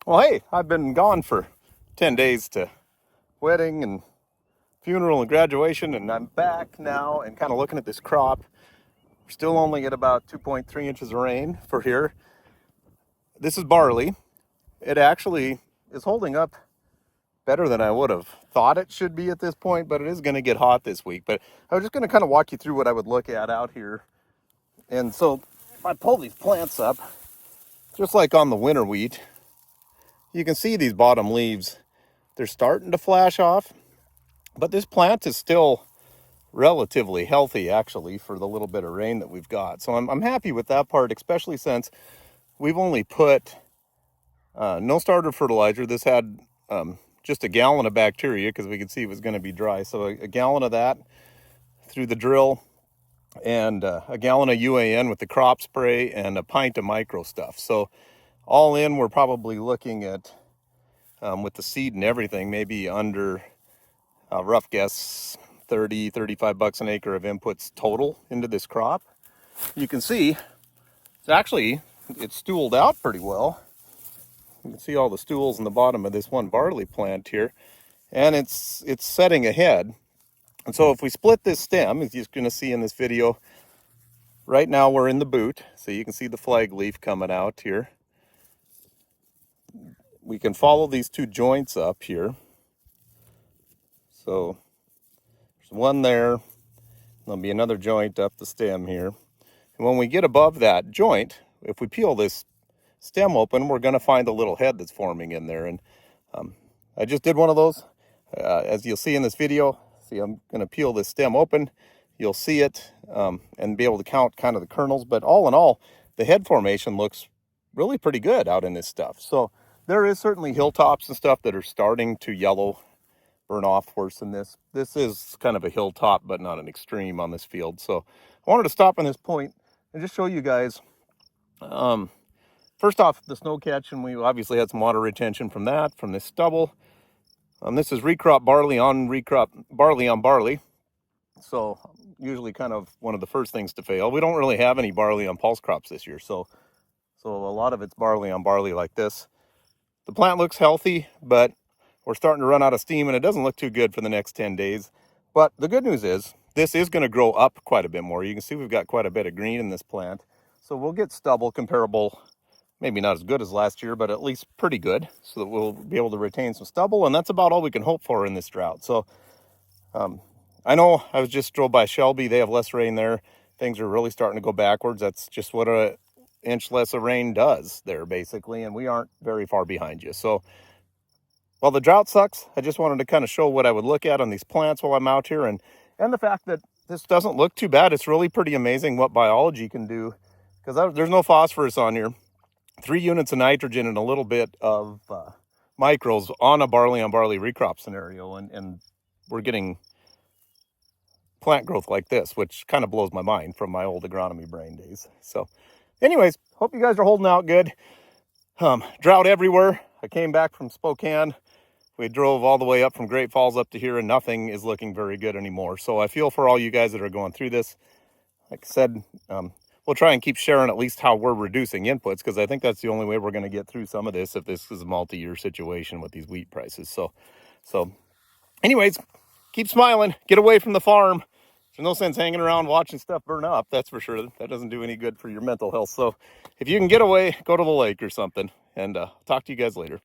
Well, hey, I've been gone for 10 days to wedding and funeral and graduation, and I'm back now and kind of looking at this crop. We're still only at about 2.3 inches of rain for here. This is barley. It actually is holding up better than I would have thought it should be at this point, but it is going to get hot this week. But I was just going to kind of walk you through what I would look at out here. And so if I pull these plants up, just like on the winter wheat, you can see these bottom leaves. They're starting to flash off, but this plant is still relatively healthy actually for the little bit of rain that we've got. So I'm happy with that part, especially since we've only put no starter fertilizer. This had just a gallon of bacteria because we could see it was going to be dry. So a gallon of that through the drill, and a gallon of UAN with the crop spray, and a pint of micro stuff. So all in, we're probably looking at, with the seed and everything, maybe under, rough guess, 35 bucks an acre of inputs total into this crop. You can see it's stooled out pretty well. You can see all the stools in the bottom of this one barley plant here, and it's setting ahead. And so if we split this stem, as you're going to see in this video, right now we're in the boot, so you can see the flag leaf coming out here. We can follow these two joints up here. So there's one there, there'll be another joint up the stem here. And when we get above that joint, if we peel this stem open, we're going to find a little head that's forming in there. And I just did one of those, as you'll see in this video. See, I'm going to peel this stem open. You'll see it and be able to count kind of the kernels. But all in all, the head formation looks really pretty good out in this stuff. So there is certainly hilltops and stuff that are starting to yellow, burn off worse than this. This is kind of a hilltop, but not an extreme on this field. So I wanted to stop on this point and just show you guys, first off, the snow catch, and we obviously had some water retention from that, from this stubble. This is recrop barley on barley. So usually kind of one of the first things to fail. We don't really have any barley on pulse crops this year. So a lot of it's barley on barley like this. The plant looks healthy, but we're starting to run out of steam, and it doesn't look too good for the next 10 days. But the good news is this is going to grow up quite a bit more. You can see we've got quite a bit of green in this plant. So we'll get stubble comparable, maybe not as good as last year, but at least pretty good, so that we'll be able to retain some stubble. And that's about all we can hope for in this drought. So I know I was just drove by Shelby. They have less rain there. Things are really starting to go backwards. That's just what a inch less of rain does there, basically, and we aren't very far behind you. So while the drought sucks, I just wanted to kind of show what I would look at on these plants while I'm out here, and the fact that this doesn't look too bad. It's really pretty amazing what biology can do, because there's no phosphorus on here. 3 units of nitrogen and a little bit of micros on a barley recrop scenario, and we're getting plant growth like this, which kind of blows my mind from my old agronomy brain days. So anyways, hope you guys are holding out good. Drought everywhere. I came back from Spokane. We drove all the way up from Great Falls up to here, and nothing is looking very good anymore. So I feel for all you guys that are going through this. Like I said, we'll try and keep sharing at least how we're reducing inputs, because I think that's the only way we're going to get through some of this if this is a multi-year situation with these wheat prices. So anyways, keep smiling. Get away from the farm. There's no sense hanging around watching stuff burn up, that's for sure. That doesn't do any good for your mental health. So if you can get away, go to the lake or something, and talk to you guys later.